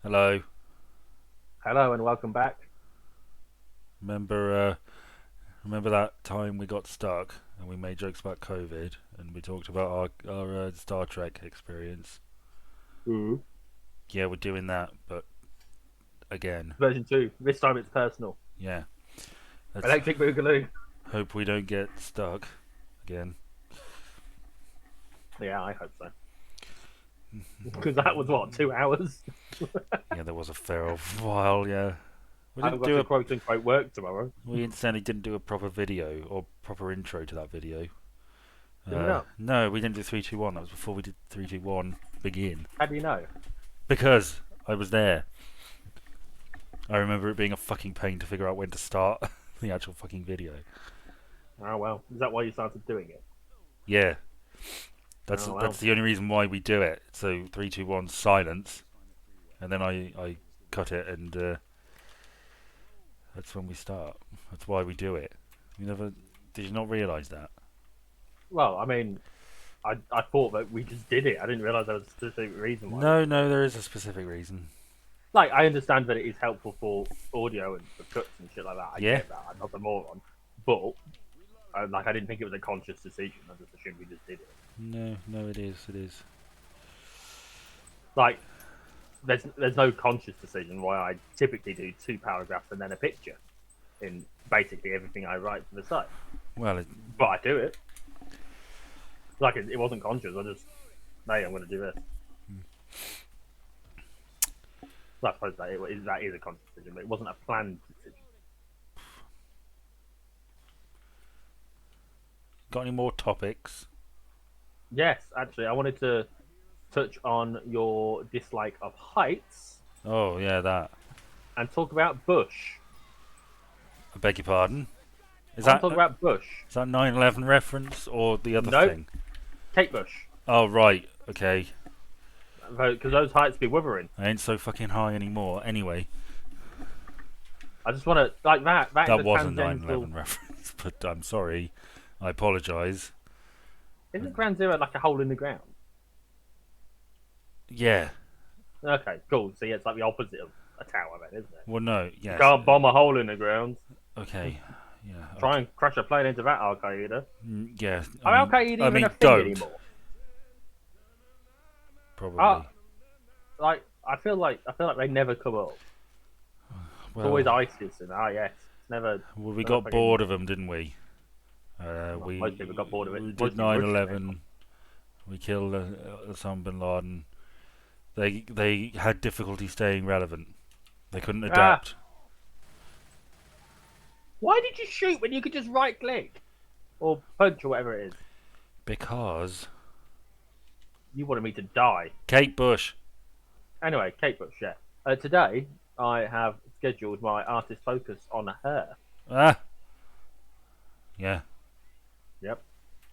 Hello. Hello and welcome back. Remember, remember that time we got stuck and we made jokes about COVID and we talked about our Star Trek experience. Ooh. Yeah, we're doing that, but again, Version 2. This time it's personal. yeah. Let's Electric Boogaloo. hope we don't get stuck again. Yeah, I hope so. Because that was what, 2 hours? Yeah, there was a fair old while. Yeah, we I've didn't got do to a. quote unquote work tomorrow. We incidentally didn't do a proper video or proper intro to that video. Did we not? No, we didn't do 3, 2, 1. That was before we did 3, 2, 1. Begin How do you know? because I was there. I remember it being a fucking pain to figure out when to start the actual fucking video. Oh well. Is that why you started doing it? Yeah, that's Oh that's well. the only reason why we do it. So 3, 2, 1, silence, and then I cut it, and that's when we start. That's why we do it. You never did you not realise that? Well, I mean, I thought that we just did it. I didn't realise there was a specific reason why we No, did no, it. there is a specific reason. Like, I understand that it is helpful for audio and for cuts and shit like that. I Yeah, get that. I'm not a moron. But, I didn't think it was a conscious decision. I just assumed we just did it. no, no, it is, it is. Like, there's no conscious decision why I typically do two paragraphs and then a picture in basically everything I write for the site. Well, But I do it. Like it wasn't conscious. I just, hey, I'm going to do this. So I suppose that is a conscious decision, but it wasn't a planned decision. got any more topics? Yes, actually, I wanted to touch on your dislike of heights Oh yeah, that. and talk about Bush. I beg your pardon. Is I want that to talk about Bush. is that 9/11 reference or the other Nope, thing? Kate Bush. Oh right, okay. Because those heights be withering. I ain't so fucking high anymore. Anyway, I just want to, like that. That is that a was a tangential. 9/11 reference, but I'm sorry. I apologise. Isn't ground zero like a hole in the ground? Yeah. Okay, cool. So yeah, it's like the opposite of a tower, then, isn't it? Well, no. You Yes. can't bomb a hole in the ground. Okay. Yeah. Try and crash a plane into that, Al Qaeda. Yeah. Are Al Qaeda I even a mean, thing don't anymore? Uh, probably. like I feel like they never come up. It's always Well, ISIS and yes, it's never well, we never got fucking. bored of them, didn't we? Well, most people got bored of it. We did Mostly Bush did 9/11. We killed Osama bin Laden. They had difficulty staying relevant. They couldn't Ah, adapt why did you shoot when you could just right click or punch or whatever it is? because You wanted me to die. Kate Bush. Anyway, Kate Bush, yeah. Today I have scheduled my artist focus on her. Ah. Yeah. Yep.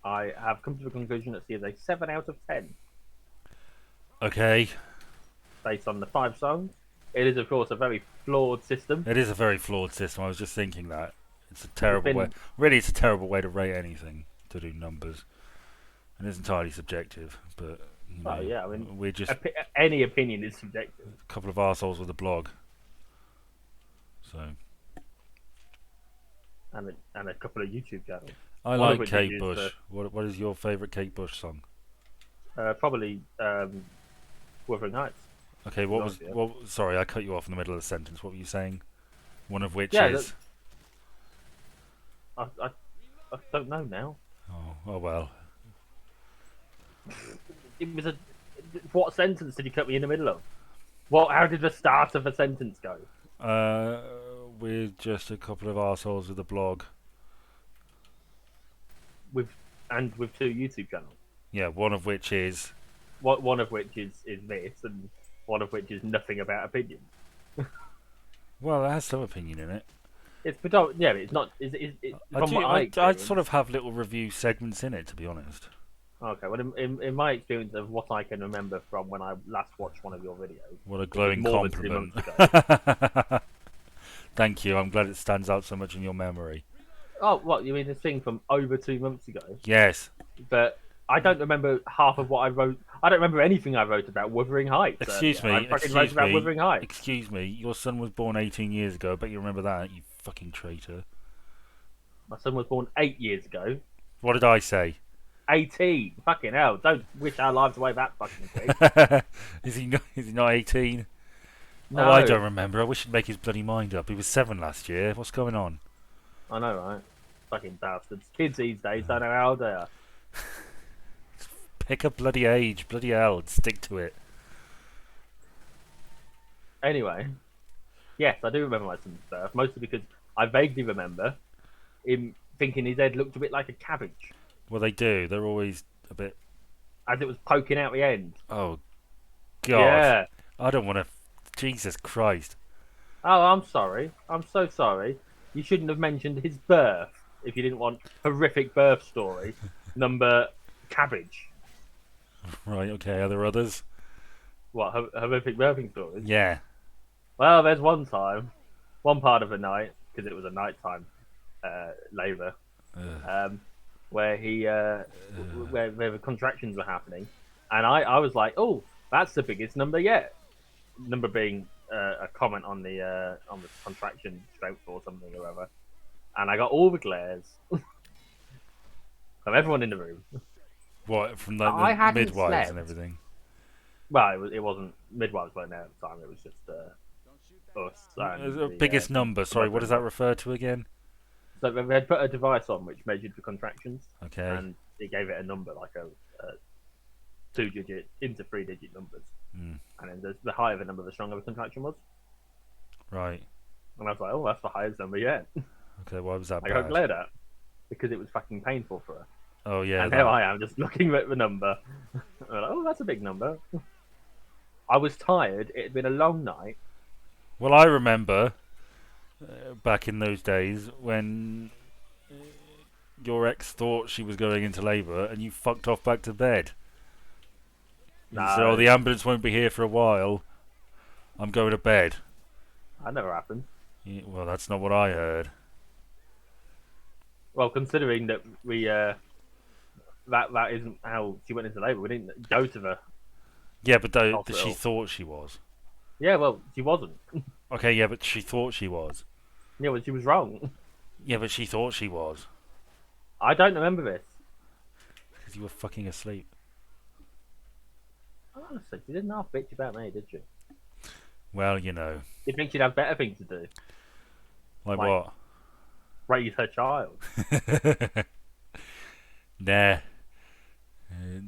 I have come to the conclusion that she is a 7 out of 10 Okay. based on the 5 songs. It is, of course, a very flawed system. It is a very flawed system. I was just thinking that. It's a It's terrible way. been, Really, it's a terrible way to rate anything, to do numbers. And it's entirely subjective, but, well, yeah, I mean, we're just any opinion is subjective. a couple of arseholes with a blog. So, And a couple of YouTube channels. I One of like which is Kate used Bush. What is your favourite Kate Bush song? probably Wuthering Heights. Okay, To be honest with you. sorry, I cut you off in the middle of the sentence. What were you saying? One of which Yeah, is. I don't know now. Oh well. It was a. What sentence did you cut me in the middle of? What? How did the start of a sentence go? Uh, with just a couple of arseholes with a blog. With with two YouTube channels. Yeah, one of which is. One of which is this, and one of which is nothing about opinion. Well, it has some opinion in it. It's predominant. Yeah, but it's not. I From do. what I I sort experience. of have little review segments in it, to be honest. Okay, well, in my experience of what I can remember from when I last watched one of your videos, What a which was glowing more than two compliment. months ago. Thank you. I'm glad it stands out so much in your memory. Oh, what you mean? This thing from over 2 months ago, Yes. but I don't remember half of what I wrote. I don't remember anything I wrote about Wuthering Heights. Excuse I me, fucking wrote excuse about me, Wuthering Heights. excuse me. Your son was born 18 years ago. I bet you remember that, you fucking traitor. My son was born 8 years ago. What did I say? 18. Fucking hell. Don't wish our lives away that fucking quick. Is he not 18? No. Oh, I don't remember. I wish he'd make his bloody mind up. He was 7 last year. What's going on? I know, right? Fucking bastards. Kids these days don't know how old they are. Pick a bloody age, bloody hell, and stick to it. Anyway, yes, I do remember my son's birth, mostly because I vaguely remember him thinking his head looked a bit like a cabbage, Well, they do. They're always a bit. as it was poking out the end. Oh, God. Yeah. I don't want to. Jesus Christ. Oh, I'm sorry. I'm so sorry. You shouldn't have mentioned his birth if you didn't want horrific birth story. Number cabbage. Right, okay. Are there others? What, horrific birthing stories? Yeah. Well, there's one time, one part of the night, because it was a nighttime labour, where where the contractions were happening, and I was like, oh, that's the biggest number yet. Number being a comment on the contraction strength or something or other, and I got all the glares from everyone in the room. What, from I the hadn't midwives slept. and everything? Well, it wasn't midwives weren't there at the time. It was just us. And the biggest number, sorry, what does that refer to again? So they had put a device on which measured the contractions, Okay. and it gave it a number, like a 2-digit into 3-digit numbers. Mm. And then the higher the number, the stronger the contraction was. Right. And I was like, oh, that's the highest number yet. Okay, why was that I got bad? glared at because it was fucking painful for her. Oh, yeah. And here I am just looking at the number. I'm like, oh, that's a big number. I was tired. It had been a long night. Well, I remember back in those days when your ex thought she was going into labour and you fucked off back to bed. You said, oh, the ambulance won't be here for a while. I'm going to bed. That never happened. Yeah, well, that's not what I heard. Well, considering that we that isn't how she went into labour. We didn't go to the. Yeah, but she Hospital. thought she was. Yeah, well, she wasn't. Okay, yeah, but she thought she was. Yeah, well, she was wrong. Yeah, but she thought she was. I don't remember this. Because you were fucking asleep. Honestly, she didn't half bitch about me, did she? Well, you know. You think she'd have better things to do? Like Like- what? Raise her child. Nah.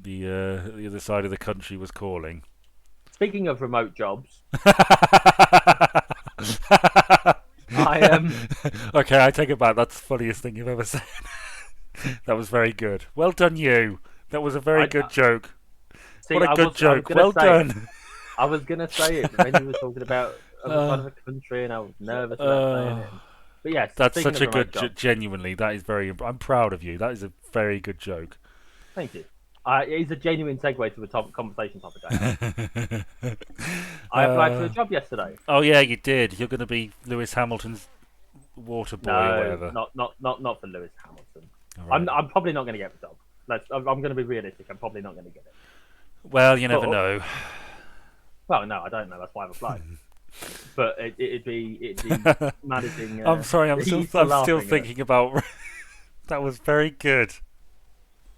The other side of the country was calling. Speaking of remote jobs, I Okay, I take it back. That's the funniest thing you've ever said. That was very good. Well done, you. That was a very good joke. see, What a I good was joke. gonna Well say done. it. I was gonna say it, but then you were talking about other side of the country, and I was nervous about saying it. But yes, That's speaking such a of good. remote jobs, Genuinely, that is very. I'm proud of you. That is a very good joke. thank you. It's a genuine segue to the conversation topic. I applied for a job yesterday. Oh yeah, you did. You're going to be Lewis Hamilton's water boy or whatever. not for Lewis Hamilton. All right. I'm probably not going to get the job. I'm going to be realistic. I'm probably not going to get it. Well, you never But- know. Well, no, I don't know. That's why I've applied. But it'd be managing. I'm sorry. I'm still laughing at it. thinking about. That was very good.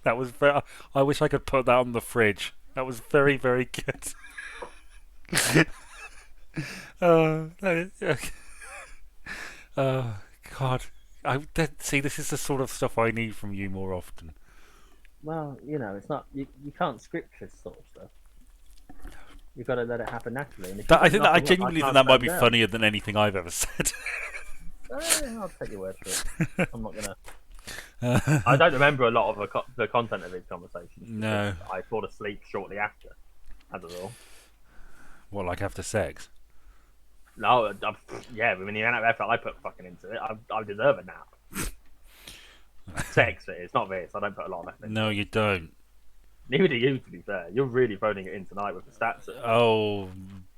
That was very. I wish I could put that on the fridge. That was very, very good. God. See, this is the sort of stuff I need from you more often. Well, it's not. You can't script this sort of stuff. You've got to let it happen naturally. And if you I put think that I nothing up, genuinely think can't that might be stand funnier than anything I've ever said. down. I'll take your word for it. I'm not gonna. I don't remember a lot of the content of these conversations. No. because I fall asleep shortly after. As a rule. What, like after sex? No, yeah. I mean, the amount of effort I put fucking into it, I deserve a nap. Sex, it's not this. I don't put a lot of effort. No, you don't. Neither do you, to be fair. You're really phoning it in tonight with the stats. Oh,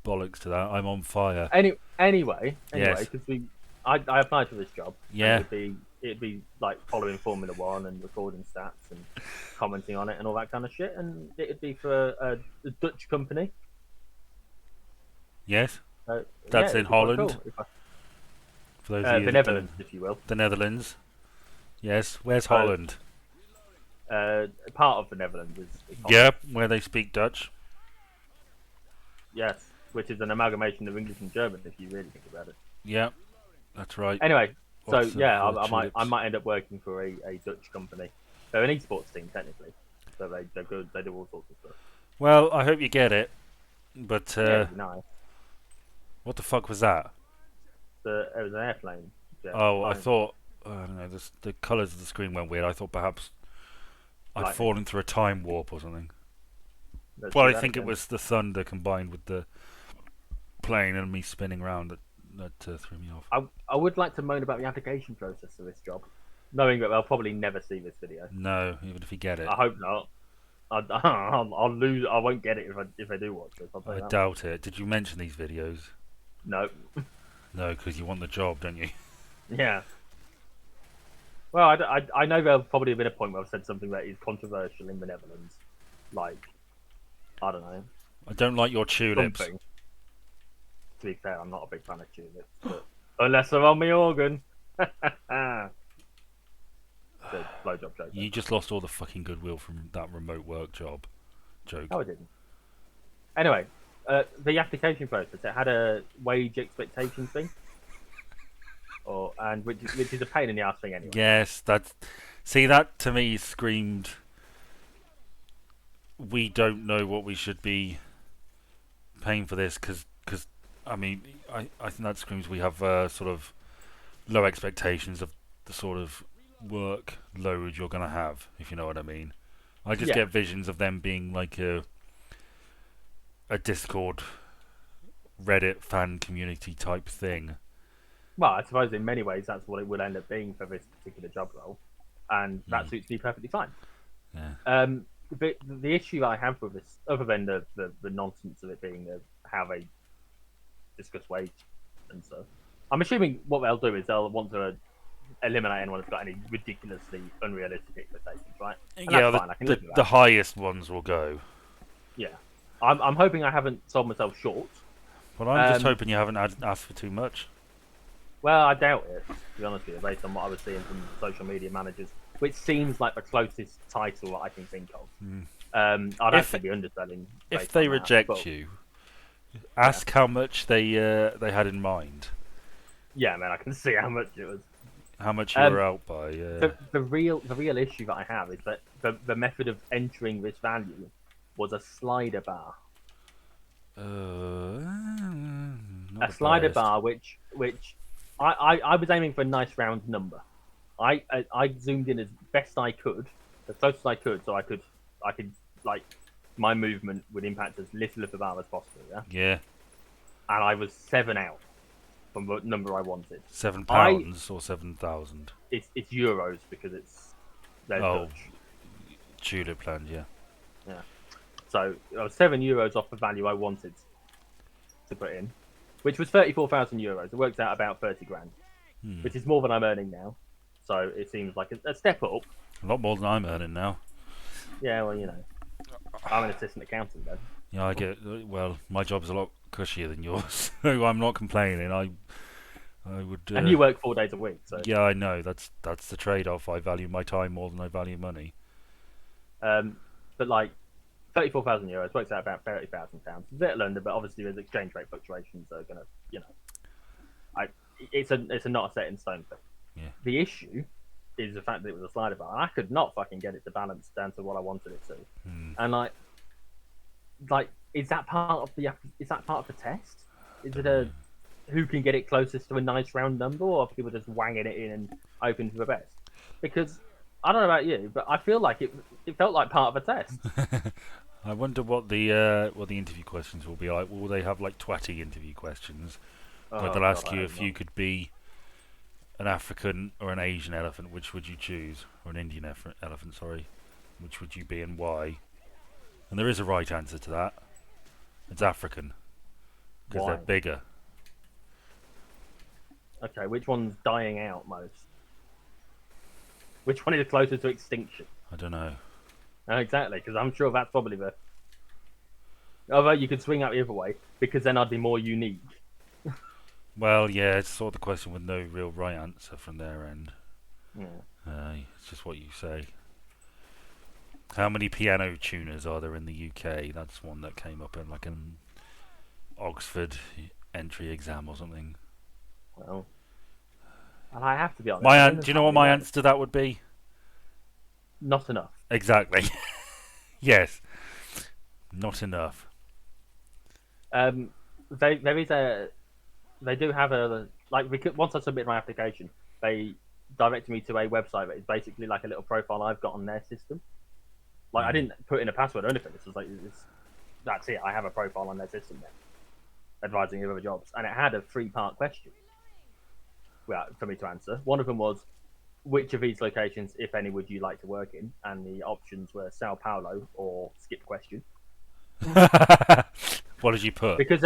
bollocks to that. I'm on fire. Anyway, Yes. because I applied for this job. Yeah. And it'd be like following Formula One and recording stats and commenting on it and all that kind of shit. And it'd be for a Dutch company. Yes, So, yeah, that's in it'd be quite Holland. cool. For those of you The that don't, Netherlands, if you will. the Netherlands. Yes, where's Uh, Holland? Part of the Netherlands is Holland. Yep, where they speak Dutch. Yes, which is an amalgamation of English and German, if you really think about it. Yep, that's right. Anyway, so Lots of yeah, I tulips. might end up working for a Dutch company. They're an esports team technically, so they're good. They do all sorts of stuff. Well, I hope you get it. But Yeah, it'd be nice. what the fuck was that? It was an airplane. Yeah, Oh, I fine. thought I don't know. The colours of the screen went weird. I thought perhaps I'd Lightning. fallen through a time warp or something. Let's Well, do I that think it again. was the thunder combined with the plane and me spinning around that threw me off. I would like to moan about the application process for this job, knowing that they'll probably never see this video. No, even if you get it, I hope not. I'll lose. I won't get it if I do watch this. I'll tell I you that. doubt it. Did you mention these videos? No. No, because you want the job, don't you? Yeah. Well, I know there'll probably have been a point where I've said something that is controversial in the Netherlands, like I don't know I don't like your tulips. something. To be fair, I'm not a big fan of tulips, but unless they're on my organ. The blowjob joke. You just lost all the fucking goodwill from that remote work job joke. No, I didn't. Anyway, the application process, it had a wage expectation thing, and which is a pain in the ass thing anyway. Yes, that to me screamed. We don't know what we should be paying for this because I mean I think that screams we have sort of low expectations of the sort of workload you're gonna have, if you know what I mean. I just Yeah. get visions of them being like a Discord, Reddit fan community type thing. Well, I suppose in many ways that's what it would end up being for this particular job role, and that suits me perfectly fine. Yeah. The issue I have with this, other than the nonsense of it being how they discuss wage and stuff, I'm assuming what they'll do is they'll want to eliminate anyone that's got any ridiculously unrealistic expectations, right? And Yeah, that's fine. I can live with the that. highest ones will go. Yeah, I'm hoping I haven't sold myself short. Well, I'm just hoping you haven't asked for too much. Well, I doubt it, to be honest with you, based on what I was seeing from social media managers, which seems like the closest title that I can think of. I'd actually be underselling. If they reject but, you, ask how much they had in mind. Yeah, man, I can see how much it was. How much you were out by. The real issue that I have is that the method of entering this value was a slider bar. Not A slider best. bar, which I was aiming for a nice round number. I zoomed in as best I could, as close as I could, so I could like my movement would impact as little of the bar as possible. Yeah. Yeah. And I was 7 out from the number I wanted. £7 or 7,000. It's euros because they're Dutch. Tulip land, yeah. Yeah. So I was €7 off the value I wanted to put in, which was €34,000. It works out about 30 grand, which is more than I'm earning now. So it seems like a step up. A lot more than I'm earning now. Yeah, well, you know, I'm an assistant accountant though. Yeah, I get. Well, my job's a lot cushier than yours, so I'm not complaining. I would. And you work 4 days a week, so. Yeah, I know. That's the trade-off. I value my time more than I value money. But like, €34,000 works out about £30,000. It's a bit of London, but obviously there's exchange rate fluctuations that are gonna, you know, it's a not a set in stone thing. Yeah. The issue is the fact that it was a slider bar, and I could not fucking get it to balance down to what I wanted it to. And like, is that part of the test? Is it who can get it closest to a nice round number, or are people just wanging it in and hoping for the best? Because I don't know about you, but I feel like it felt like part of a test. I wonder what the interview questions will be like. Will they have like twatty interview questions? Where they'll ask you if you could be an African or an Asian elephant, which would you choose? Or an Indian elephant, sorry. Which would you be and why? And there is a right answer to that. It's African. Because they're bigger. Okay, which one's dying out most? Which one is closer to extinction? I don't know. Exactly, because I'm sure that's probably the. Although you could swing out the other way, because then I'd be more unique. Well, yeah, it's sort of the question with no real right answer from their end. Yeah. It's just what you say. How many piano tuners are there in the UK? That's one that came up in like an Oxford entry exam or something. Well, and I have to be honest. Do you know what my answer to that would be? Not enough. Exactly. Yes. Not enough. There is a. They do have a like. Once I submitted my application, they directed me to a website that is basically like a little profile I've got on their system. Like I didn't put in a password or anything. This was like that's it. I have a profile on their system now, advising you of other jobs, and it had a 3-part question. Well, for me to answer. One of them was, which of these locations, if any, would you like to work in? And the options were Sao Paulo or skip question. What did you put? Because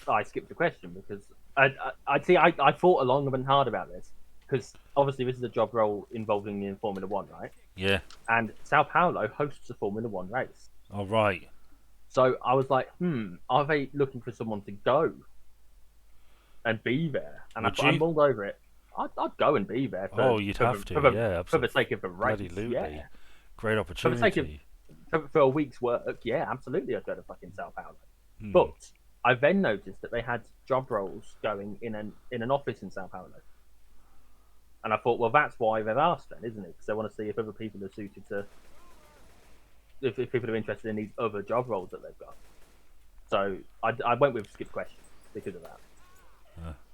I skipped the question because I thought long and hard about this because obviously this is a job role involving in Formula One, right? Yeah. And Sao Paulo hosts a Formula One race. All right. So I was like, are they looking for someone to go and be there? And I mulled over it. I'd go and be there. You'd have to, yeah, absolutely. For the sake of the race, yeah. Great opportunity. For a week's work, yeah, absolutely, I'd go to fucking Sao Paulo. But I then noticed that they had job roles going in an office in Sao Paulo. And I thought, well, that's why they've asked then, isn't it? Because they want to see if other people are suited to, if people are interested in these other job roles that they've got. So I went with skip questions because of that.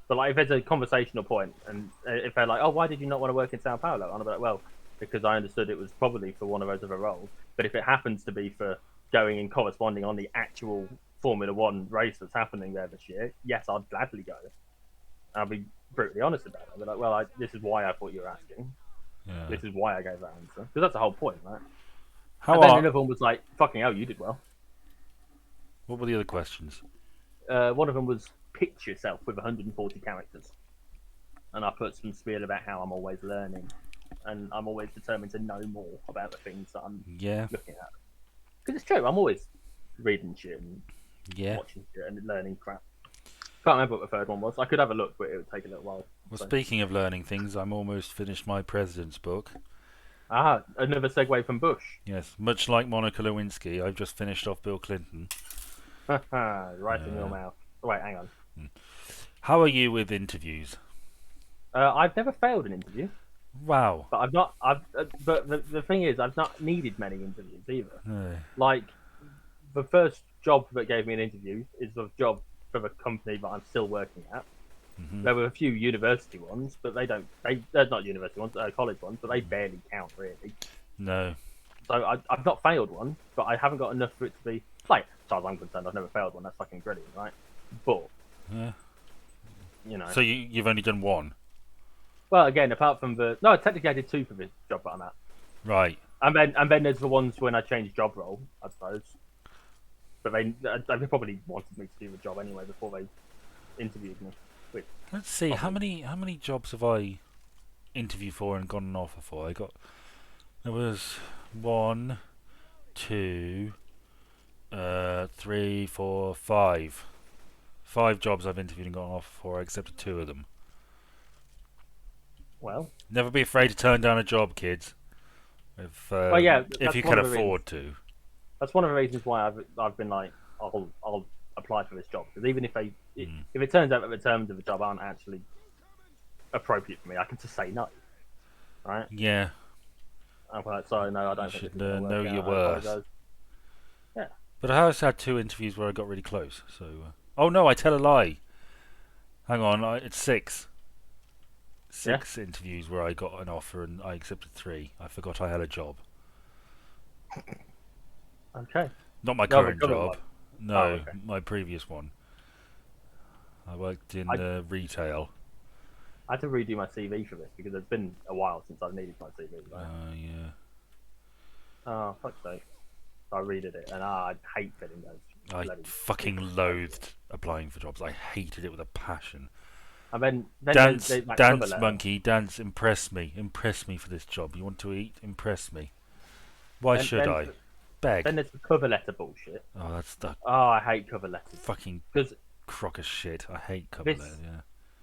But like, if there's a conversational point, and if they're like, oh, why did you not want to work in Sao Paulo? And I'll be like, well, because I understood it was probably for one of those other roles. But if it happens to be for going and corresponding on the actual Formula One race that's happening there this year, yes, I'd gladly go. I'll be brutally honest about it. I'll be like, well, this is why I thought you were asking. Yeah. This is why I gave that answer. Because that's the whole point, right? And then another one was like, fucking hell, you did well. What were the other questions? One of them was, pitch yourself with 140 characters. And I put some spiel about how I'm always learning. And I'm always determined to know more about the things that I'm looking at. Because it's true, I'm always reading shit and watching shit and learning crap. Can't remember what the third one was. I could have a look, but it would take a little while. Well, speaking of learning things, I'm almost finished my president's book. Another segue from Bush. Yes, much like Monica Lewinsky, I've just finished off Bill Clinton. Right in your mouth. Wait, hang on. How are you with interviews? I've never failed an interview. Wow. But I've not. But the thing is, I've not needed many interviews either. Like, the first job that gave me an interview is the job for the company that I'm still working at. There were a few university ones, but they're not university ones, college ones, but they barely count really. No. So I've not failed one, but I haven't got enough for it to be like, as far as I'm concerned, I've never failed one. That's fucking brilliant, right? But So you've only done one. Well, again, apart from technically I did 2 for this job that I'm at. Right. And then there's the ones when I changed job role, I suppose. But they probably wanted me to do the job anyway before they interviewed me. Let's see, how many jobs have I interviewed for and got an offer for? There was 1, 2, 3, 4, 5. 5 jobs I've interviewed and got an offer for. I accepted 2 of them. Well, never be afraid to turn down a job, kids. If you can afford to. That's one of the reasons why I've been like, I'll apply for this job, because even if it turns out that the terms of the job aren't actually appropriate for me, I can just say no, right? Yeah. I'm like, sorry, no, I don't think should this is gonna know work your out. worth. Yeah. But I have had 2 interviews where I got really close. So, oh no, I tell a lie. Hang on, it's 6. 6 interviews where I got an offer and I accepted 3. I forgot I had a job. Okay. Not my current job. One. No, my previous one. I worked in retail. I had to redo my CV for this because it's been a while since I've needed my CV. Right? Yeah. Oh, fuck's sake. So I redid it, and I hate filling those. I fucking loathed applying for jobs. I hated it with a passion. And then Dance, there's that cover dance, letter. monkey, dance. Impress me for this job. You want to eat? Impress me. Why Then should then I? Beg. then there's the cover letter bullshit. Oh, that's the Oh, I hate cover letters fucking because crock of shit. I hate cover this letters.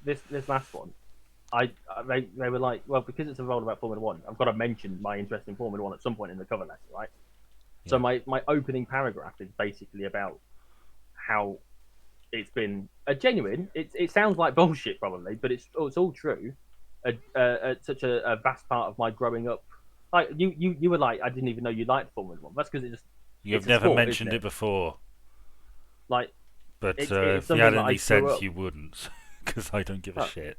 Yeah. this last one, they were like, well, because it's a role about Formula One, I've got to mention my interest in Formula One at some point in the cover letter, right? So Yeah. my opening paragraph is basically about how it's been a genuine. It sounds like bullshit probably, but it's all true. Such a vast part of my growing up. Like you were like, I didn't even know you liked Formula One. That's because You've it's a never sport, isn't mentioned it? it before, Like but it's if you had something that I any grew sense, up. you wouldn't, because I don't give a Oh, shit.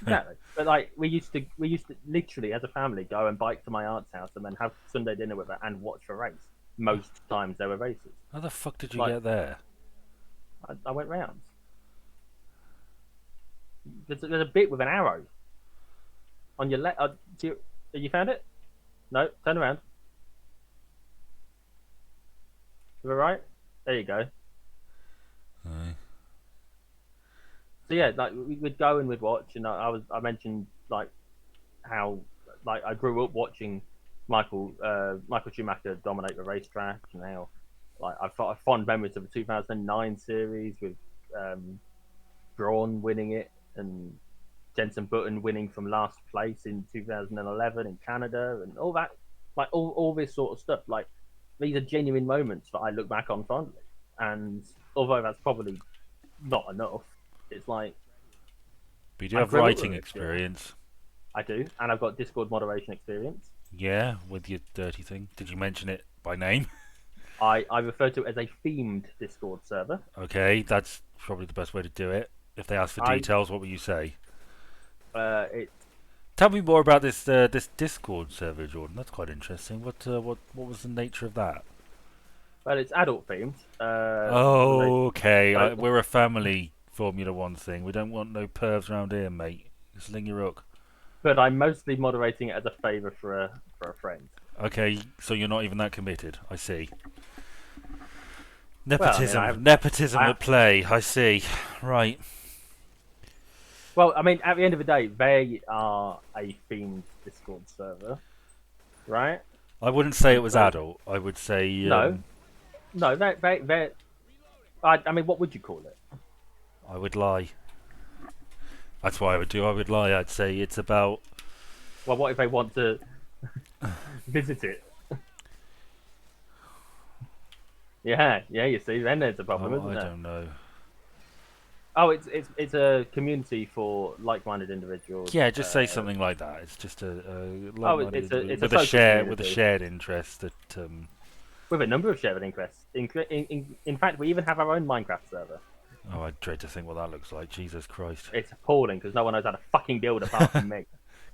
exactly. But like we used to literally as a family go and bike to my aunt's house and then have Sunday dinner with her and watch a race. Most times there were races. How the fuck did you Like get there? I went round. There's a bit with an arrow on your left. You found it? No, turn around. To the right. There you go. Aye. So yeah, like we'd go and we'd watch, and I mentioned like how like I grew up watching Michael Schumacher dominate the racetrack, and how like I've got fond memories of the 2009 series with Braun winning it and Jenson Button winning from last place in 2011 in Canada and all that, like all this sort of stuff. Like these are genuine moments that I look back on fondly, and although that's probably not enough, it's like But you do I have grew up with writing it. Yeah, experience. I do, and I've got Discord moderation experience. Yeah, with your dirty thing. Did you mention it by name? I refer to it as a themed Discord server. Okay, that's probably the best way to do it. If they ask for I details, what will you say? it Tell me more about this Discord server, Jordan. That's quite interesting. What was the nature of that? well, it's adult themed. Oh, okay. So, We're a family Formula One thing. We don't want no pervs around here, mate. Sling your hook. but I'm mostly moderating it as a favour for a friend. Okay, so you're not even that committed. I see. Well, I mean, Nepotism I at play. I see. Right. well, I mean, at the end of the day, they are a themed Discord server, right? I wouldn't say it was So adult. I would say no, no, they. I mean, what would you call it? I would lie. That's what I would do. I would lie. I'd say it's about. Well, what if they want to visit it? Yeah, yeah. You see, then there's a problem, Oh, isn't I there? don't know. Oh, it's a community for like-minded individuals. Yeah, just say something like that. It's just a It's a with a social share with a community shared interest that with a number of shared interests. In fact, we even have our own Minecraft server. oh, I dread to think what that looks like. Jesus Christ. It's appalling because no one knows how to fucking build apart from me.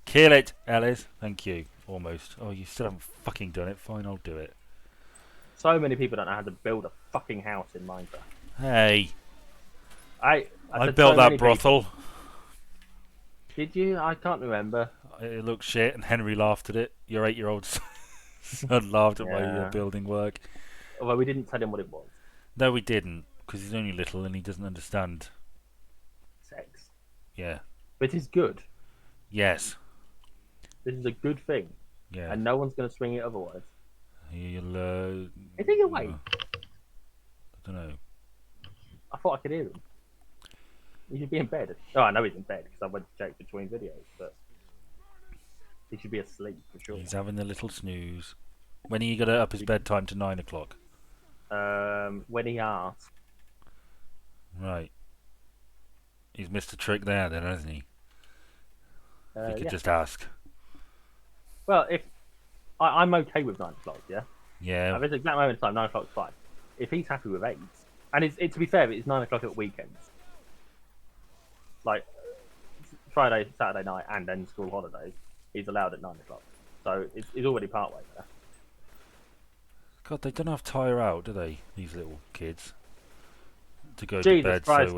Kill it, Ellis. Thank you. Almost. Oh, you still haven't fucking done it. Fine, I'll do it. So many people don't know how to build a fucking house in Minecraft. Hey, I I said built so that many brothel. people. Did you? I can't remember. It looked shit, and Henry laughed at it. Your 8-year-old son laughed at my Yeah. building work. Although we didn't tell him what it was. No, we didn't, because he's only little and he doesn't understand. Sex. Yeah. But it is good. Yes. This is a good thing, Yeah. and no one's going to swing it otherwise. He'll. Is he awake? I don't know. I thought I could hear him. He should be in bed. Oh, I know he's in bed because I went to check between videos, but he should be asleep for sure. He's having a little snooze. When are you gonna up his bedtime to 9 o'clock? When he asks, Right. He's missed a trick there, then, hasn't he? If he could yeah. just ask. Well, if I'm okay with 9 o'clock, yeah. Yeah. At this exact moment in time, 9 o'clock's fine. If he's happy with 8, and to be fair, it's 9 o'clock at weekends, like Friday, Saturday night, and then school holidays, he's allowed at 9 o'clock. So it's already part way there. God, they don't have tire out, do they? These little kids. To go to Jesus bed Christ.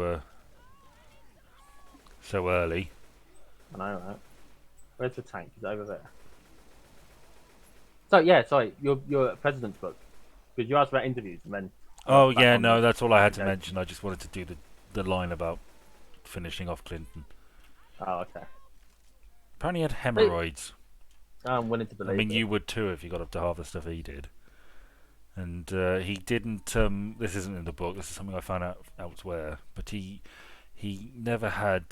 so early. I know, right? Where's the tank? Is it over there? So yeah, sorry, your president's book, because you asked about interviews and then. Oh back yeah, on no, the- that's all I had to okay. mention. I just wanted to do the line about finishing off Clinton. Oh, okay. Apparently, he had But hemorrhoids. I'm willing to I believe mean, it. you would too if you got up to half the stuff he did. And he didn't. This isn't in the book. This is something I found out elsewhere. But he never had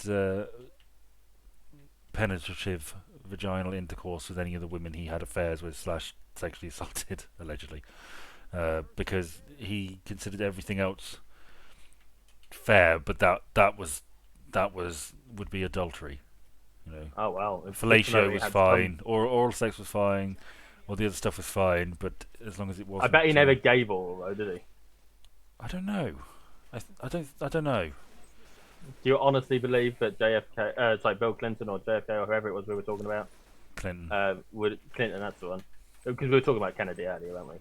penetrative vaginal intercourse with any of the women he had affairs with slash sexually assaulted allegedly, because he considered everything else fair, but that was would be adultery. You know, Oh well, it's good to know fellatio he was had some. fine, or oral sex was fine, all the other stuff was fine, but as long as it I bet he wasn't, never gave oral though, did he? I don't know. I don't know. Do you honestly believe that JFK, sorry, Bill Clinton or JFK or whoever it was we were talking about, Clinton. would Clinton? That's the one. Because we were talking about Kennedy earlier, weren't we?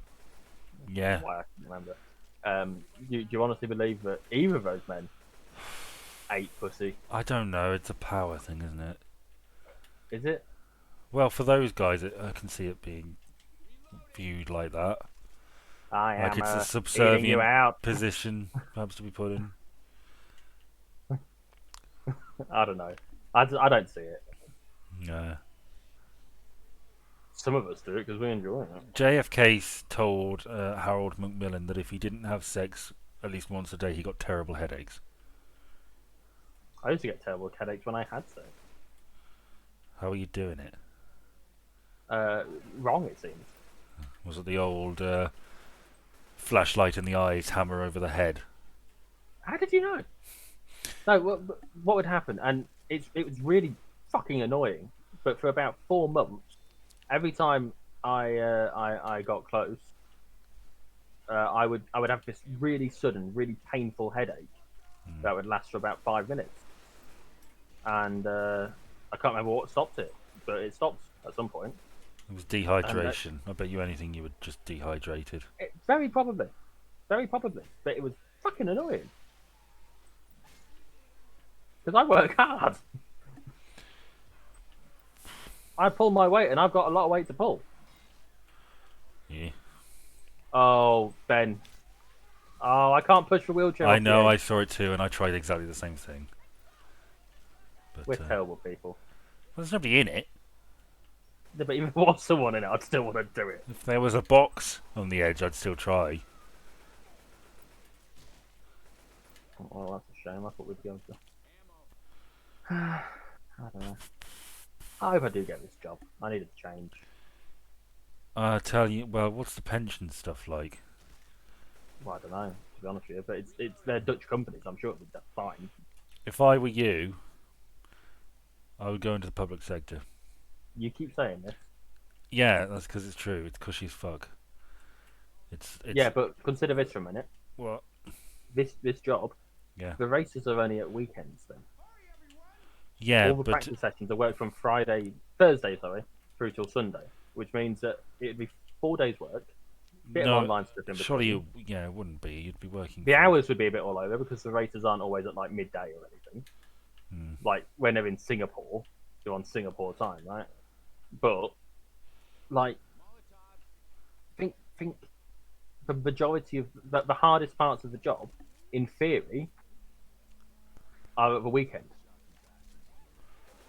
Yeah. Why I can't remember. Do you honestly believe that either of those men ate pussy? I don't know. It's a power thing, isn't it? Is it? Well, for those guys, I can see it being viewed like that. I Like am it's a eating you subservient out. position, perhaps, to be put in. I don't know. I don't see it. Yeah. Some of us do it because we enjoy it. JFK told Harold Macmillan that if he didn't have sex at least once a day, he got terrible headaches. I used to get terrible headaches when I had sex. How are you doing it? Wrong, it seems. Was it the old flashlight in the eyes, hammer over the head? How did you know? No, what would happen? And it was really fucking annoying. But for about 4 months, every time I got close, I would have this really sudden, really painful headache that would last for about 5 minutes, and I can't remember what stopped it, but it stopped at some point. It was And dehydration. I bet you anything you were just dehydrated. very probably, but it was fucking annoying because I work hard. I pull my weight, and I've got a lot of weight to pull. Yeah. Oh, Ben. Oh, I can't push the wheelchair. I off the know, I edge. saw it too, and I tried exactly the same thing. But We're terrible people. well, there's nobody in it. Yeah, but even if there was someone in it, I'd still want to do it. If there was a box on the edge, I'd still try. Oh, that's a shame. I thought we'd be able to. I don't know. I hope I do get this job. I need a change. Tell you, well, what's the pension stuff like? Well, I don't know, to be honest with you, but it's their Dutch companies. I'm sure it'll be fine. If I were you, I would go into the public sector. You keep saying this. Yeah, that's because it's true. It's cushy as fuck. It's Yeah, but consider this for a minute. what? This job, Yeah. the races are only at weekends then. Yeah, All the but practice sessions are worked from Thursday, through till Sunday, which means that it'd be 4 days work, bit of no, online stuff in between. surely it wouldn't be. You'd be working. The hours would be a bit all over because the races aren't always at like midday or anything. Like when they're in Singapore, they're on Singapore time, right? But like, think the majority of the hardest parts of the job, in theory, are at the weekend,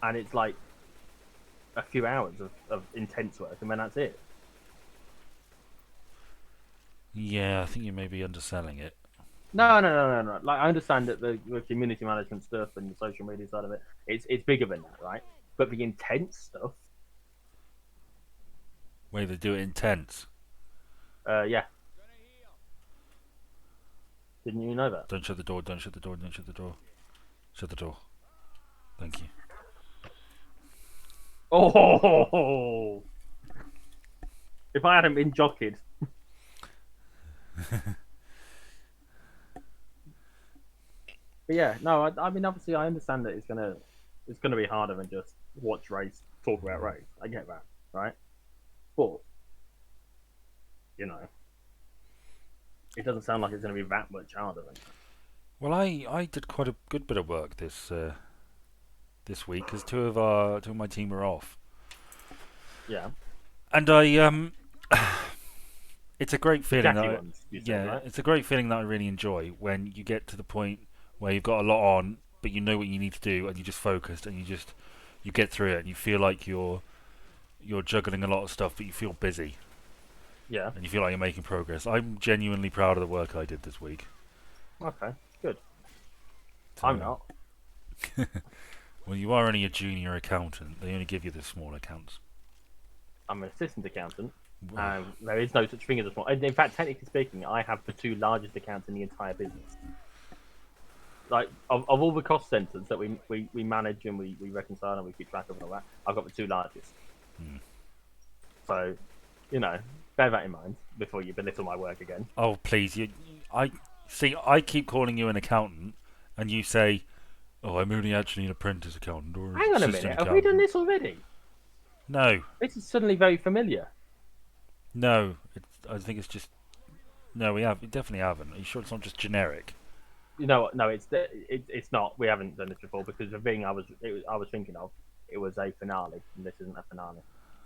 and it's like a few hours of intense work, and then that's it. Yeah, I think you may be underselling it. No. Like I understand that the community management stuff and the social media side of it, it's bigger than that, right? But the intense stuff, Way they do it intense. yeah. Didn't you know that? Don't shut the door. Don't shut the door. Don't shut the door. Shut the door. Thank you. Oh, if I hadn't been jockeyed. But yeah, no, I mean, obviously, I understand that it's gonna be harder than just watch race, talk about race. I get that, right? But you know, it doesn't sound like it's gonna be that much harder than that. Well, I did quite a good bit of work this week because two of my team were off, Yeah, and I it's a great feeling. Jackie That ones, you said, yeah, right? it's a great feeling that I really enjoy when you get to the point where you've got a lot on but you know what you need to do, and you just focused, and you get through it, and you feel like you're juggling a lot of stuff, but you feel busy, Yeah. and you feel like you're making progress. I'm genuinely proud of the work I did this week. Okay. Good. So, I'm not. well, you are only a junior accountant. They only give you the small accounts. I'm an assistant accountant. Well, There is no such thing as a small. In fact, technically speaking, I have the 2 largest accounts in the entire business. Like of all the cost centers that we manage and we reconcile and we keep track of and all that, I've got the 2 largest. So, bear that in mind before you belittle my work again. oh please, I see. I keep calling you an accountant, and you say, "Oh, I'm only actually an apprentice accountant or Hang on a assistant minute, have we done accountant." this already? No, This is suddenly very familiar. no. I think it's just no. We definitely haven't. Are you sure it's not just generic? No, it's not. We haven't done this before because the thing I was thinking of, it was a finale, and this isn't a finale.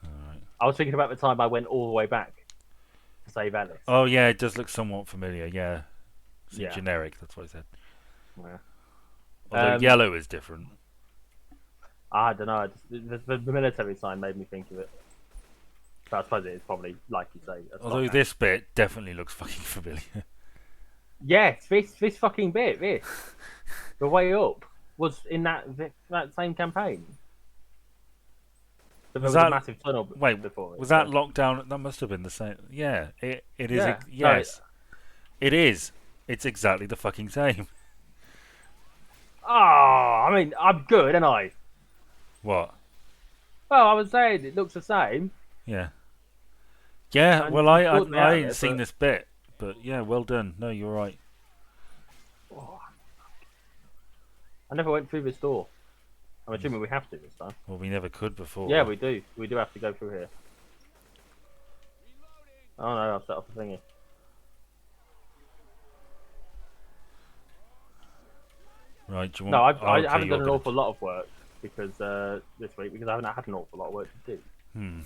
All right. I was thinking about the time I went all the way back to save Alice. Oh yeah, it does look somewhat familiar. Yeah, Yeah. generic. That's what I said. Yeah. Although yellow is different. I don't know. The military sign made me think of it. But I suppose it is probably like you say. Although this bit definitely looks fucking familiar. Yes, this fucking bit, the way up was in that same campaign. There was a massive tunnel. Wait, before was that lockdown? That must have been the same. Yeah, it is. Yeah. Yes, it is. It's exactly the fucking same. Oh, I mean, I'm good, and I. What? Well, I was saying it looks the same. Yeah. Yeah. And Well, you called me out I of ain't it, seen but- this bit, but yeah, well done. No, you're right. Oh, I never went through this door. I'm assuming we have to this time. Well, we never could before. Yeah, we do. We do have to go through here. Oh no, I've set off the thingy. Right. Do you No, want... I okay, haven't you're done an gonna- awful lot of work because this week because I haven't had an awful lot of work to do. Hmm.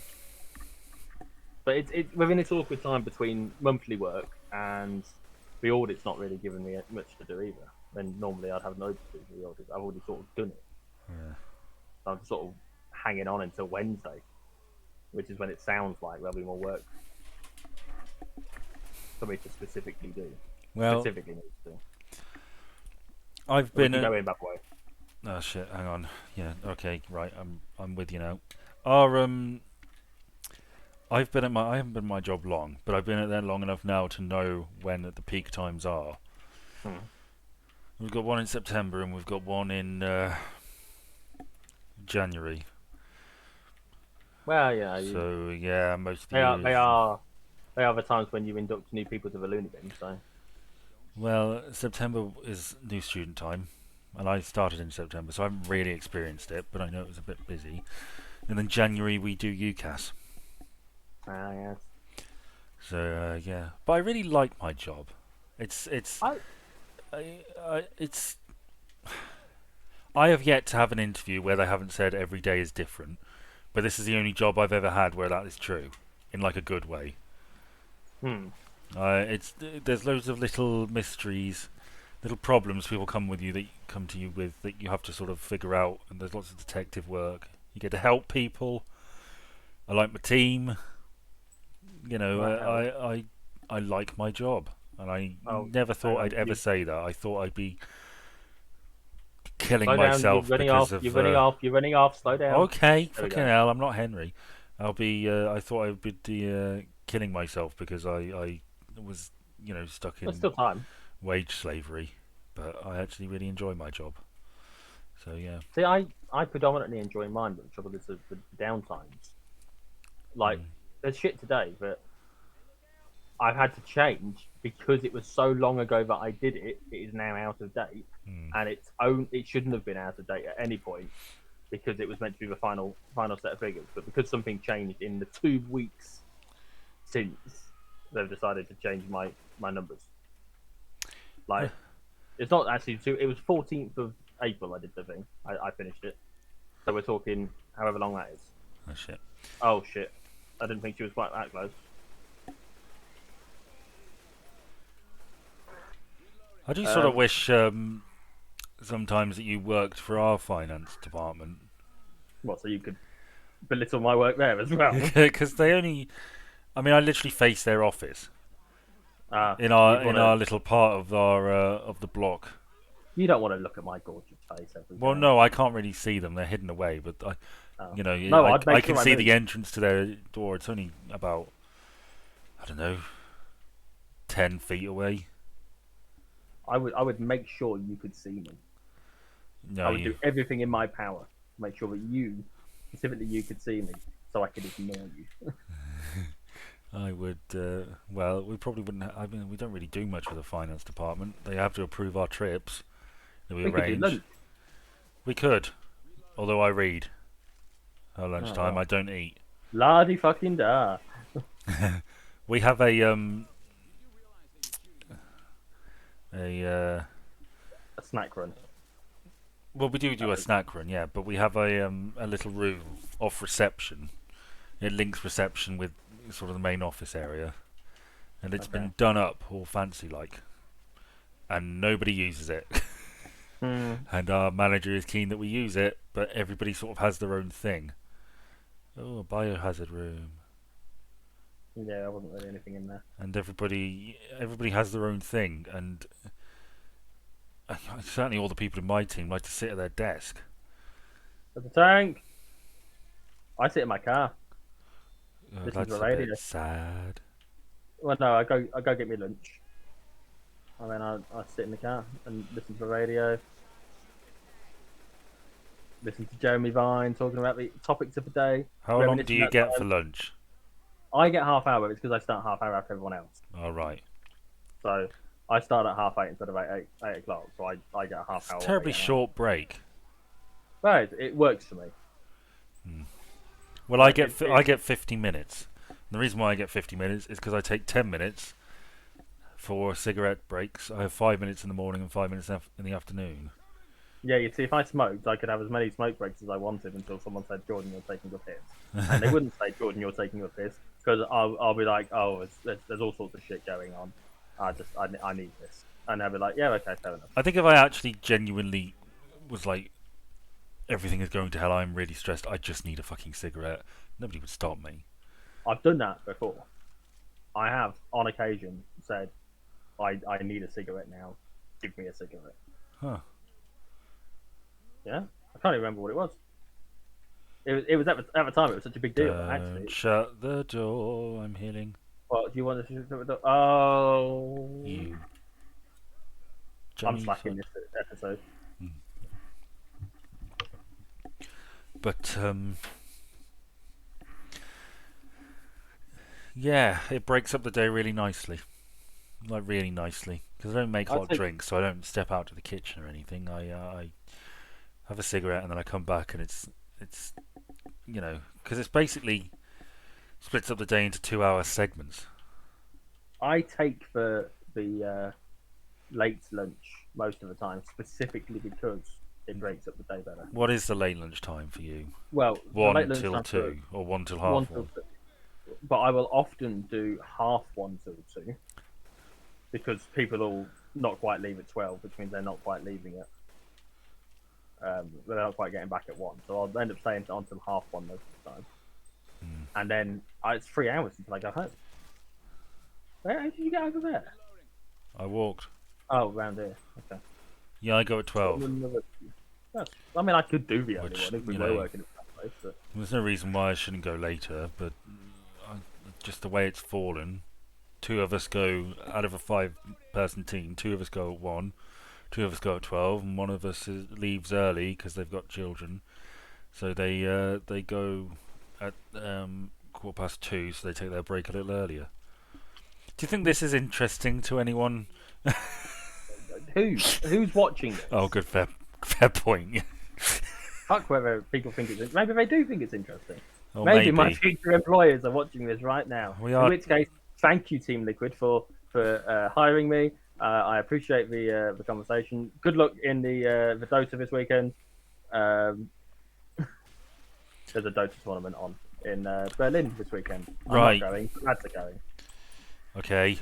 But it's within this awkward time between monthly work and the audit's not really giving me much to do either. Then normally I'd have no to do for the audit. I've already sort of done it. Yeah. So I'm sort of hanging on until Wednesday, which is when it sounds like there'll be more work for me to specifically do. Well, Specifically need to do. I've We been. can go in that way. Oh shit! Hang on. Yeah. Okay. Right. I'm with you now. Our I haven't been at my job long, but I've been at there long enough now to know when the peak times are. We've got one in September and we've got one in January. Well, yeah. So yeah, most of the They years. are the times when you induct new people to the loony bin. So Well, September is new student time, and I started in September, so I haven't really experienced it, but I know it was a bit busy. And then January we do UCAS. yes. So yeah, but I really like my job. It's I have yet to have an interview where they haven't said every day is different, but this is the only job I've ever had where that is true, in like a good way. There's loads of little mysteries, little problems people come to you with that you have to sort of figure out, and there's lots of detective work. You get to help people. I like my team. I like my job, and I never thought I'd ever say that. I thought I'd be killing myself because of. You're running off. Slow down. Okay, fucking hell, I'm not Henry. I thought I would be killing myself because I was stuck in still time. wage slavery, but I actually really enjoy my job. So yeah. See, I predominantly enjoy mine, but the trouble is the downtimes. Like, there's shit today, but I've had to change because it was so long ago that I did it. It is now out of date, and it shouldn't have been out of date at any point because it was meant to be the final set of figures. But because something changed in the 2 weeks since, they've decided to change my numbers. Like, it's not actually it was 14th of April I did the thing. I finished it. So we're talking however long that is. Oh shit. Oh shit. I didn't think she was quite that close. I do sort of wish sometimes that you worked for our finance department. What? So you could belittle my work there as well? Because they only, I mean, I literally face their office in You'd want our to. little part of our of the block. You don't want to look at my gorgeous face every Well, day. no, I can't really see them; they're hidden away. But Oh. you know, No, I'd I make can sure I see moved. the entrance to their door. It's only about, I don't know, 10 feet away. I would make sure you could see me. No, I would do everything in my power to make sure that you, specifically you, could see me, so I could ignore you. I would. Well, we probably wouldn't. I mean, we don't really do much with the finance department. They have to approve our trips that we We could do arrange. lunch. We could, although I read at lunchtime. Oh. I don't eat. La di fucking da. We have a A snack run. well, we do a snack run, yeah, but we have a little room off reception. It links reception with sort of the main office area, and it's been done up all fancy like, and nobody uses it. And our manager is keen that we use it, but everybody sort of has their own thing. Oh, a biohazard room. Yeah, there wasn't really anything in there. And everybody has their own thing, and certainly all the people in my team like to sit at their desk. At the tank. I sit in my car. Listen That's to the a radio. bit sad. Well, no, I go get me lunch, and then I sit in the car and listen to the radio. Listen to Jeremy Vine talking about the topics of the day. How long do you get for lunch? I get half hour. It's because I start half hour after everyone else. All right. So I start at 8:30 instead of 8 o'clock. So I get a half hour. Terribly short break. Right, it works for me. Well, I get 50 minutes. And the reason why I get 50 minutes is because I take 10 minutes for cigarette breaks. I have 5 minutes in the morning and 5 minutes in the afternoon. Yeah, you see, if I smoked, I could have as many smoke breaks as I wanted until someone said, "Jordan, you're taking a piss," and they wouldn't say, "Jordan, you're taking a piss," because I'll be like, "Oh, there's all sorts of shit going on. I need this," and they'll be like, "Yeah, okay, fair enough." I think if I actually genuinely was like, everything is going to hell, I'm really stressed, I just need a fucking cigarette, nobody would stop me. I've done that before. I have, on occasion, said, I need a cigarette now. Give me a cigarette. Huh. Yeah? I can't even remember what it was. It was at the time, it was such a big deal, actually. Shut the door, I'm healing. Well, do you want to... Oh... You. I'm slacking this episode. But, yeah, it breaks up the day really nicely. Like, really nicely. Because I don't make hot drinks, so I don't step out to the kitchen or anything. I have a cigarette and then I come back and it's you know, because it's basically splits up the day into 2-hour segments. I take the late lunch most of the time, specifically because it breaks up the day better. What is the late lunch time for you? Well, 1 till 2 or 1 till half 1? But I will often do half 1 till 2 because people will not quite leave at 12, which means they're not quite leaving it. They're not quite getting back at 1, so I'll end up staying on until half 1 most of the time. And then it's 3 hours until I go home. Where did you get over there? I walked. Oh, around here. Okay. Yeah, I go at 12. I mean, I could do the only one if we were working at that place. But... There's no reason why I shouldn't go later, but just the way it's fallen, 2 of us go out of a 5-person team. 2 of us go at 1, 2 of us go at 12, and 1 of us leaves early because they've got children. So they go at 2:15, so they take their break a little earlier. Do you think this is interesting to anyone? Who's watching this? Oh, good, fair point. Fuck whether people think it's... Maybe they do think it's interesting. Oh, maybe my future employers are watching this right now. In which case, thank you, Team Liquid, for hiring me. I appreciate the conversation. Good luck in the Dota this weekend. There's a Dota tournament on in Berlin this weekend. I'm not going. Lads are going. Okay.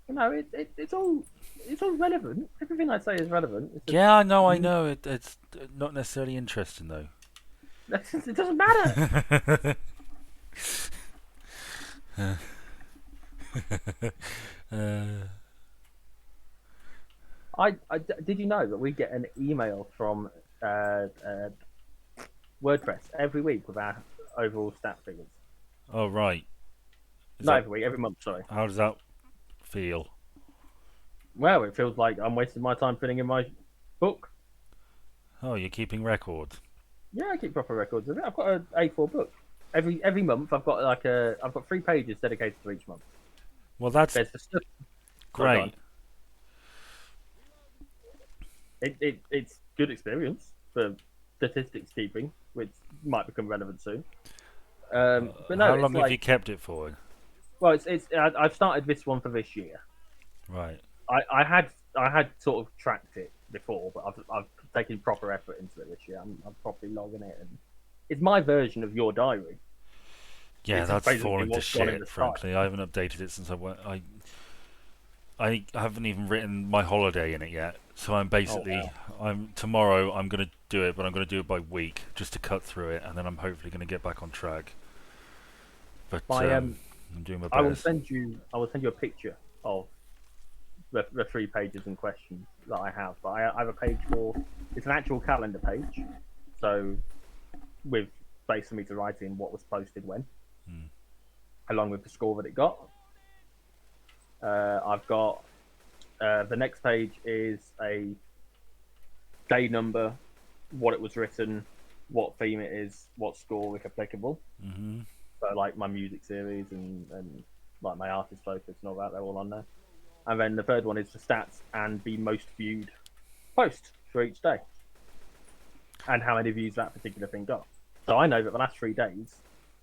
it's all relevant. Everything I say is relevant. It's just, Yeah, I know. It's not necessarily interesting though. it doesn't matter. uh, Did you know that we get an email from WordPress every week with our overall stat figures? oh right. Is Not that every week, every month. Sorry. how does that feel? Well, it feels like I'm wasting my time filling in my book. Oh, you're keeping records. Yeah, I keep proper records of it. I've got an A4 book. Every month, I've got 3 pages dedicated to each month. Well, that's There's the stuff. Sorry, go on. great. It's good experience for statistics keeping, which might become relevant soon. But no, How it's long have you like, kept it for? well, I've started this one for this year. Right. I had sort of tracked it before, but I've taken proper effort into it this year. I'm properly logging it, and it's my version of your diary. Yeah, It's just that's basically fallen to what's gone in shit. the style. Frankly, I haven't updated it since I went. I haven't even written my holiday in it yet. So Oh wow! I'm tomorrow. I'm gonna do it, but I'm gonna do it by week just to cut through it, and then I'm hopefully gonna get back on track. But My I'm doing my I will best. send you a picture of the 3 pages in question that I have. But I have a page for it's an actual calendar page, so with space for me to write in what was posted when, Hmm. along with the score that it got. I've got the next page is a day number, what it was written, what theme it is, what score if applicable. Mm-hmm. So like my music series and like my artist focus and all that, they're all on there. And then the third one is the stats and the most viewed post for each day, and how many views that particular thing got. So I know that the last 3 days,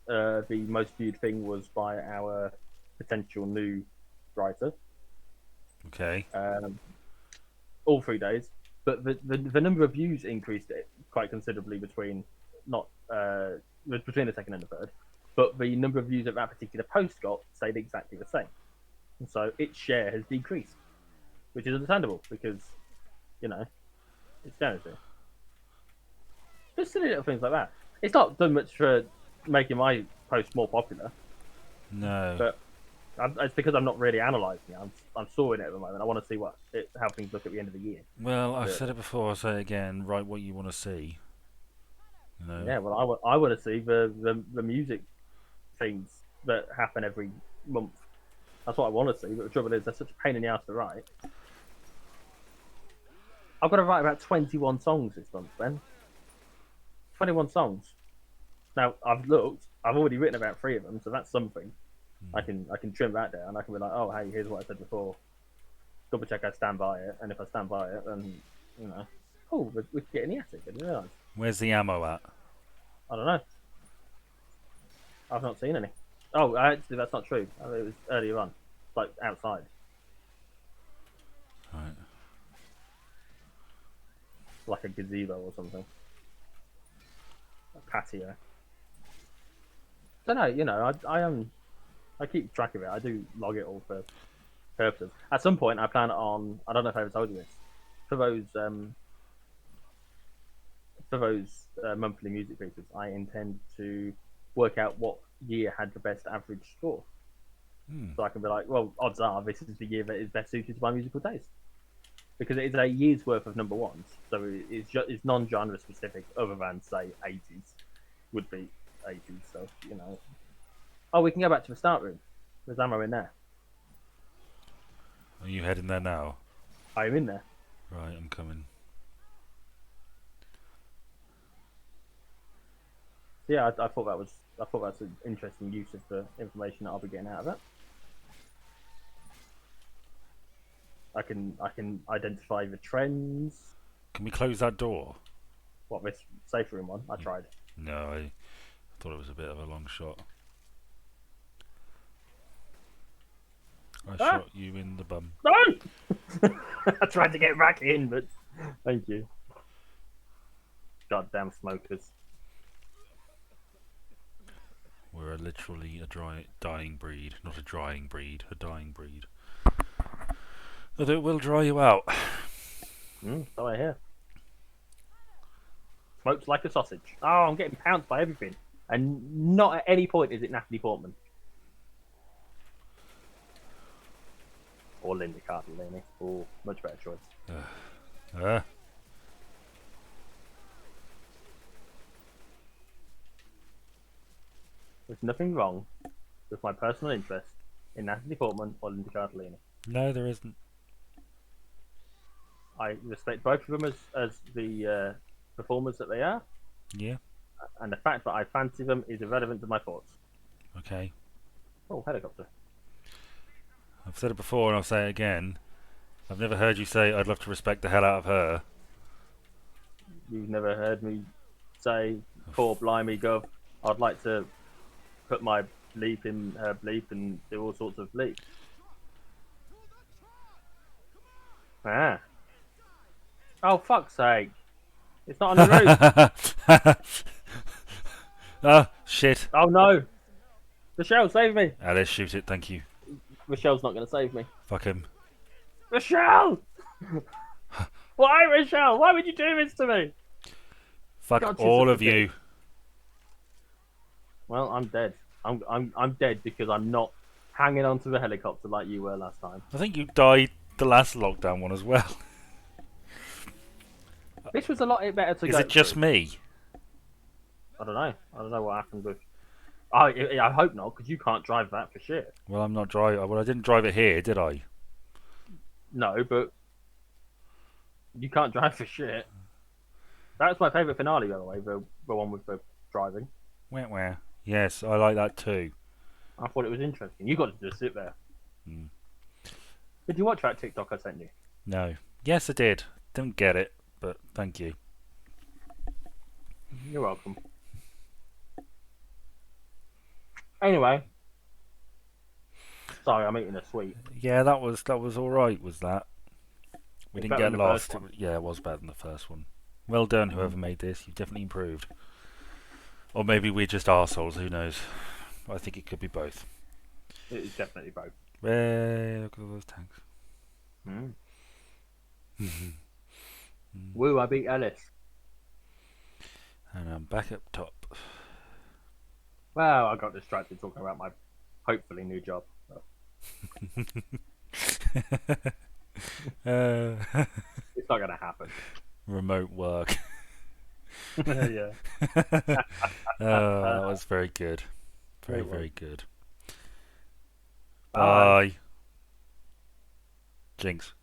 the most viewed thing was by our potential new writer. Okay. Um, all 3 days, but the number of views increased it quite considerably not between the second and the third, but the number of views that that particular post got stayed exactly the same. And so its share has decreased, which is understandable because you know it's going to. Just silly little things like that. It's not done much for making my post more popular, No. but it's because I'm not really analysing it. I'm sawing it at the moment. I want to see how things look at the end of the year. Well, I've said Really. it before. I'll say it again. Write what you want to see. You know. Yeah, well, I want to see the music things that happen every month. That's what I want to see. But the trouble is, they're such a pain in the ass to write. I've got to write about 21 songs this month, Ben. 21 songs. Now I've looked. I've already written about 3 of them, so that's something. I can trim that down. I can be like, oh, hey, here's what I said before. Double check I stand by it, and if I stand by it, then you know, oh, we're getting the attic. I didn't realise. Where's the ammo at? I don't know. I've not seen any. Oh, actually, that's not true. It was earlier on, like outside, Right. like a gazebo or something, a patio. So no, I am. I keep track of it. I do log it all for purposes. At some point, I plan on. I don't know if I ever told you this. For those monthly music pieces, I intend to work out what year had the best average score. Hmm. So I can be like, well, odds are this is the year that is best suited to my musical taste. Because it is a year's worth of number ones. So it's non-genre specific other than, say, 80s would be 80s. So, Oh, we can go back to the start room. There's ammo in there. Are you heading there now? I'm in there. Right, I'm coming. So yeah, I thought that's an interesting use of the information that I'll be getting out of it. I can identify the trends. Can we close that door? What, this safe room one? I tried. No, I thought it was a bit of a long shot. I Ah, shot you in the bum. no! I tried to get back in, but thank you. Goddamn smokers. We're literally a dying breed. Not a drying breed, a dying breed. But it will dry you out. So I hear. Smokes like a sausage. Oh, I'm getting pounced by everything. And not at any point is it Natalie Portman. Or Linda Cardellini. Oh, much better choice. There's nothing wrong with my personal interest in Natalie Portman or Linda Cardellini. No, there isn't. I respect both of them as the performers that they are, Yeah. and the fact that I fancy them is irrelevant to my thoughts. Okay. Oh, helicopter. I've said it before and I'll say it again. I've never heard you say I'd love to respect the hell out of her. You've never heard me say, poor blimey gov, I'd like to put my bleep in her bleep and do all sorts of bleeps. Ah. Oh, fuck's sake. It's not on the roof. Oh, shit. Oh, no. Rochelle, save me. Alice, shoot it, thank you. Rochelle's not going to save me. Fuck him. Rochelle! Why, Rochelle? Why would you do this to me? Fuck God, she's all such of a you. bitch. Well, I'm dead. I'm dead because I'm not hanging onto the helicopter like you were last time. I think you died the last lockdown one as well. This was a lot better to go Is it just through. me? I don't know. I don't know what happened with. I hope not, because you can't drive that for shit. Well, I'm not driving. Well, I didn't drive it here, did I? No, but you can't drive for shit. That's my favourite finale, by the way, the one with the driving. Where? Yes, I like that too. I thought it was interesting. You got to just sit there. Mm. Did you watch that TikTok I sent you? No. Yes, I did. Didn't get it, but thank you. You're welcome. Anyway. Sorry, I'm eating a sweet. Yeah, that was all right. Was that? We It's didn't better get than the lost. first one. Yeah, it was better than the first one. Well done, whoever made this. You've definitely improved. Or maybe we're just arseholes. Who knows? I think it could be both. It is definitely both. Hey, look at all those tanks. Woo, I beat Ellis. And I'm back up top. Well, I got distracted talking about my hopefully new job. So. It's not going to happen. Remote work. Yeah. That was very good. Very, It was. very good. Bye. Bye. Jinx.